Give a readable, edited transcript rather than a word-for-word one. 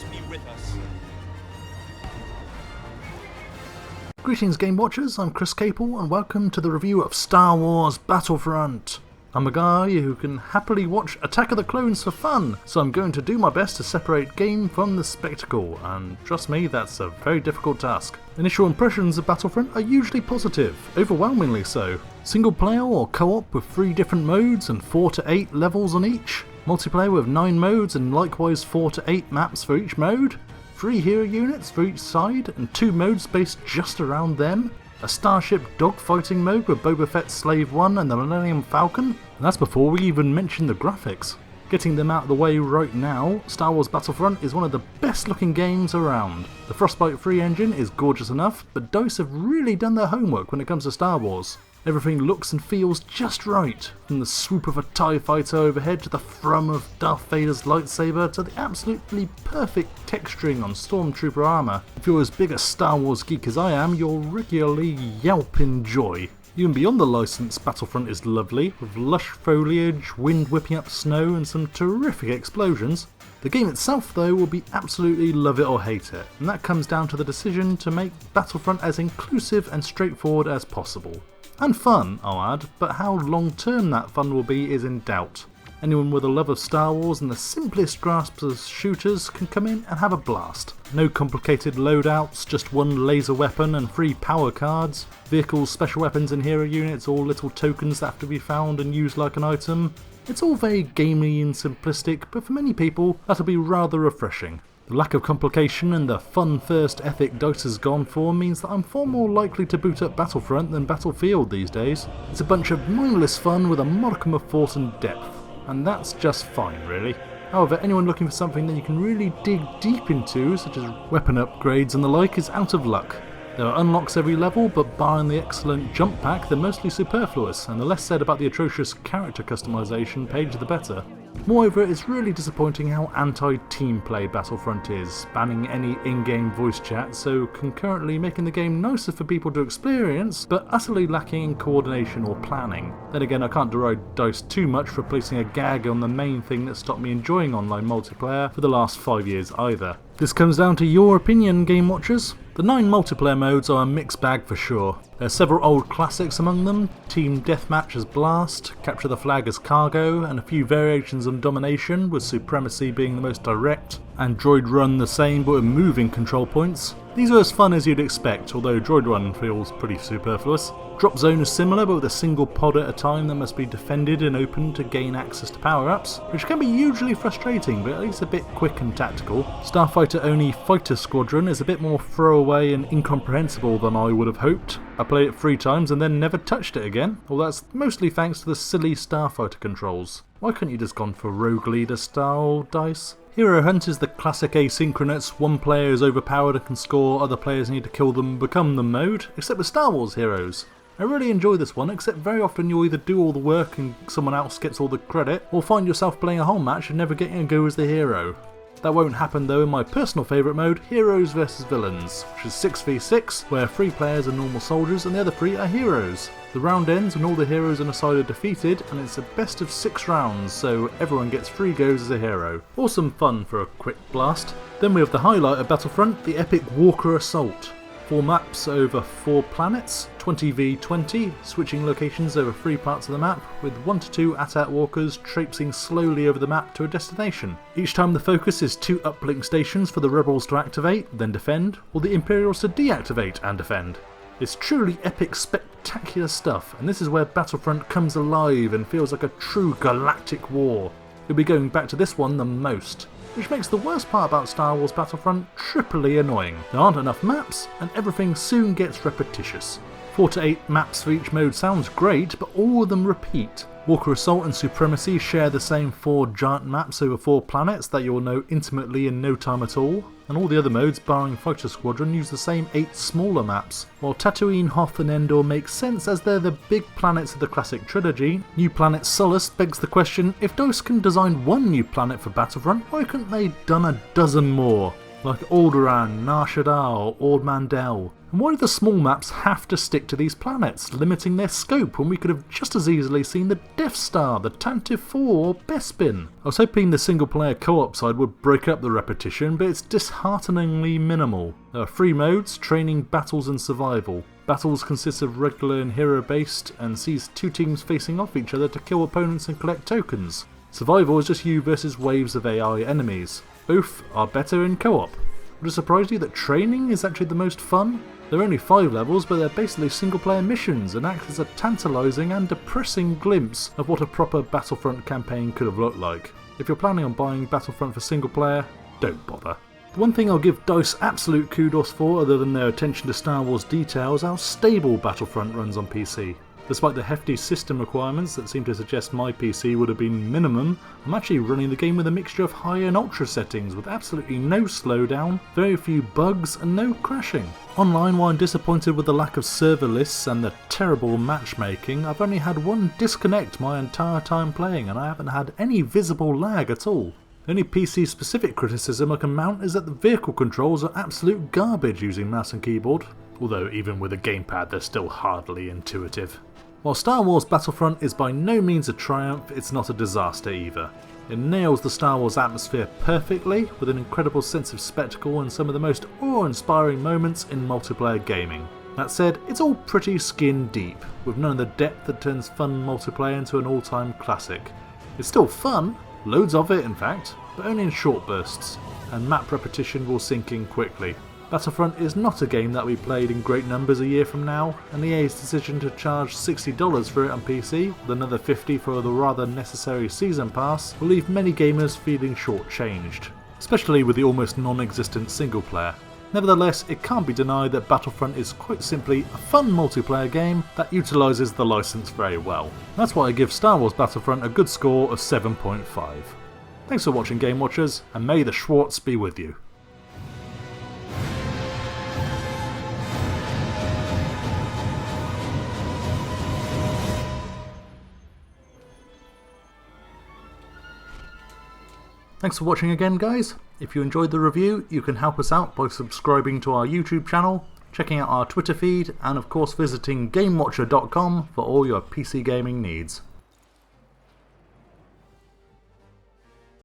force be with us. Greetings Game Watchers, I'm Chris Capel and welcome to the review of Star Wars Battlefront. I'm a guy who can happily watch Attack of the Clones for fun, so I'm going to do my best to separate game from the spectacle, and trust me, that's a very difficult task. Initial impressions of Battlefront are usually positive, overwhelmingly so. Single player or co-op with 3 different modes and 4 to 8 levels on each. Multiplayer with 9 modes and likewise 4 to 8 maps for each mode. 3 hero units for each side and 2 modes based just around them. A starship dogfighting mode with Boba Fett's Slave 1 and the Millennium Falcon, and that's before we even mention the graphics. Getting them out of the way right now, Star Wars Battlefront is one of the best looking games around. The Frostbite 3 engine is gorgeous enough, but DICE have really done their homework when it comes to Star Wars. Everything looks and feels just right, from the swoop of a TIE fighter overhead to the thrum of Darth Vader's lightsaber to the absolutely perfect texturing on Stormtrooper armour. If you're as big a Star Wars geek as I am, you'll regularly yelp in joy. Even beyond the license, Battlefront is lovely, with lush foliage, wind whipping up snow and some terrific explosions. The game itself though will be absolutely love it or hate it, and that comes down to the decision to make Battlefront as inclusive and straightforward as possible. And fun, I'll add, but how long term that fun will be is in doubt. Anyone with a love of Star Wars and the simplest grasp of shooters can come in and have a blast. No complicated loadouts, just one laser weapon and 3 power cards, vehicles, special weapons and hero units, all little tokens that have to be found and used like an item. It's all very gamey and simplistic, but for many people that'll be rather refreshing. The lack of complication and the fun first ethic DICE has gone for means that I'm far more likely to boot up Battlefront than Battlefield these days. It's a bunch of mindless fun with a modicum of force and depth, and that's just fine really. However, anyone looking for something that you can really dig deep into, such as weapon upgrades and the like, is out of luck. There are unlocks every level, but barring the excellent jump pack, they're mostly superfluous, and the less said about the atrocious character customization page the better. Moreover, it's really disappointing how anti-team play Battlefront is, banning any in-game voice chat, so concurrently making the game nicer for people to experience, but utterly lacking in coordination or planning. Then again, I can't deride DICE too much for placing a gag on the main thing that stopped me enjoying online multiplayer for the last 5 years either. This comes down to your opinion, Game Watchers. The 9 multiplayer modes are a mixed bag for sure. There are several old classics among them, Team Deathmatch as Blast, Capture the Flag as Cargo, and a few variations on Domination, with Supremacy being the most direct, and Droid Run the same but with moving control points. These are as fun as you'd expect, although Droid Run feels pretty superfluous. Drop Zone is similar, but with a single pod at a time that must be defended and opened to gain access to power-ups, which can be hugely frustrating, but at least a bit quick and tactical. Starfighter-only Fighter Squadron is a bit more throwaway and incomprehensible than I would have hoped. I played it 3 times and then never touched it again, well that's mostly thanks to the silly Starfighter controls. Why couldn't you just gone for Rogue Leader style DICE? Hero Hunt is the classic asynchronous, one player is overpowered and can score, other players need to kill them, become them mode, except with Star Wars heroes. I really enjoy this one, except very often you'll either do all the work and someone else gets all the credit, or find yourself playing a whole match and never getting a go as the hero. That won't happen though in my personal favourite mode, Heroes vs Villains, which is 6v6, where 3 players are normal soldiers and the other 3 are heroes. The round ends when all the heroes on a side are defeated, and it's a best of 6 rounds, so everyone gets 3 goes as a hero. Awesome fun for a quick blast. Then we have the highlight of Battlefront, the epic Walker Assault. 4 maps over 4 planets, 20v20, switching locations over 3 parts of the map, with 1 to 2 AT-AT walkers traipsing slowly over the map to a destination. Each time the focus is 2 uplink stations for the rebels to activate, then defend, or the Imperials to deactivate and defend. It's truly epic, spectacular stuff, and this is where Battlefront comes alive and feels like a true galactic war. You'll be going back to this one the most, which makes the worst part about Star Wars Battlefront triply annoying. There aren't enough maps, and everything soon gets repetitious. 4 to 8 maps for each mode sounds great, but all of them repeat. Walker Assault and Supremacy share the same 4 giant maps over 4 planets that you'll know intimately in no time at all, and all the other modes, barring Fighter Squadron, use the same 8 smaller maps. While Tatooine, Hoth and Endor make sense as they're the big planets of the classic trilogy, New Planet Solace begs the question, if DICE can design 1 new planet for Battlefront, why couldn't they done a dozen more? Like Alderaan, Nar Shaddaa or Ord Mantell. And why do the small maps have to stick to these planets, limiting their scope when we could have just as easily seen the Death Star, the Tantive 4 or Bespin? I was hoping the single player co-op side would break up the repetition, but it's dishearteningly minimal. There are 3 modes: training, battles and survival. Battles consist of regular and hero based and sees 2 teams facing off each other to kill opponents and collect tokens. Survival is just you versus waves of AI enemies. Both are better in co-op. Would it surprise you that training is actually the most fun? There are only 5 levels, but they're basically single player missions and act as a tantalising and depressing glimpse of what a proper Battlefront campaign could have looked like. If you're planning on buying Battlefront for single player, don't bother. The one thing I'll give DICE absolute kudos for, other than their attention to Star Wars detail, is how stable Battlefront runs on PC. Despite the hefty system requirements that seem to suggest my PC would have been minimum, I'm actually running the game with a mixture of high and ultra settings with absolutely no slowdown, very few bugs and no crashing. Online, while I'm disappointed with the lack of server lists and the terrible matchmaking, I've only had 1 disconnect my entire time playing and I haven't had any visible lag at all. The only PC specific criticism I can mount is that the vehicle controls are absolute garbage using mouse and keyboard, although even with a gamepad they're still hardly intuitive. While Star Wars Battlefront is by no means a triumph, it's not a disaster either. It nails the Star Wars atmosphere perfectly, with an incredible sense of spectacle and some of the most awe-inspiring moments in multiplayer gaming. That said, it's all pretty skin deep, with none of the depth that turns fun multiplayer into an all-time classic. It's still fun, loads of it in fact, but only in short bursts, and map repetition will sink in quickly. Battlefront is not a game that we played in great numbers a year from now, and EA's decision to charge $60 for it on PC, with another $50 for the rather necessary Season Pass, will leave many gamers feeling shortchanged, especially with the almost non-existent single player. Nevertheless, it can't be denied that Battlefront is quite simply a fun multiplayer game that utilises the licence very well. That's why I give Star Wars Battlefront a good score of 7.5. Thanks for watching, Game Watchers, and may the Schwartz be with you. Thanks for watching again, guys. If you enjoyed the review, you can help us out by subscribing to our YouTube channel, checking out our Twitter feed, and of course visiting GameWatcher.com for all your PC gaming needs.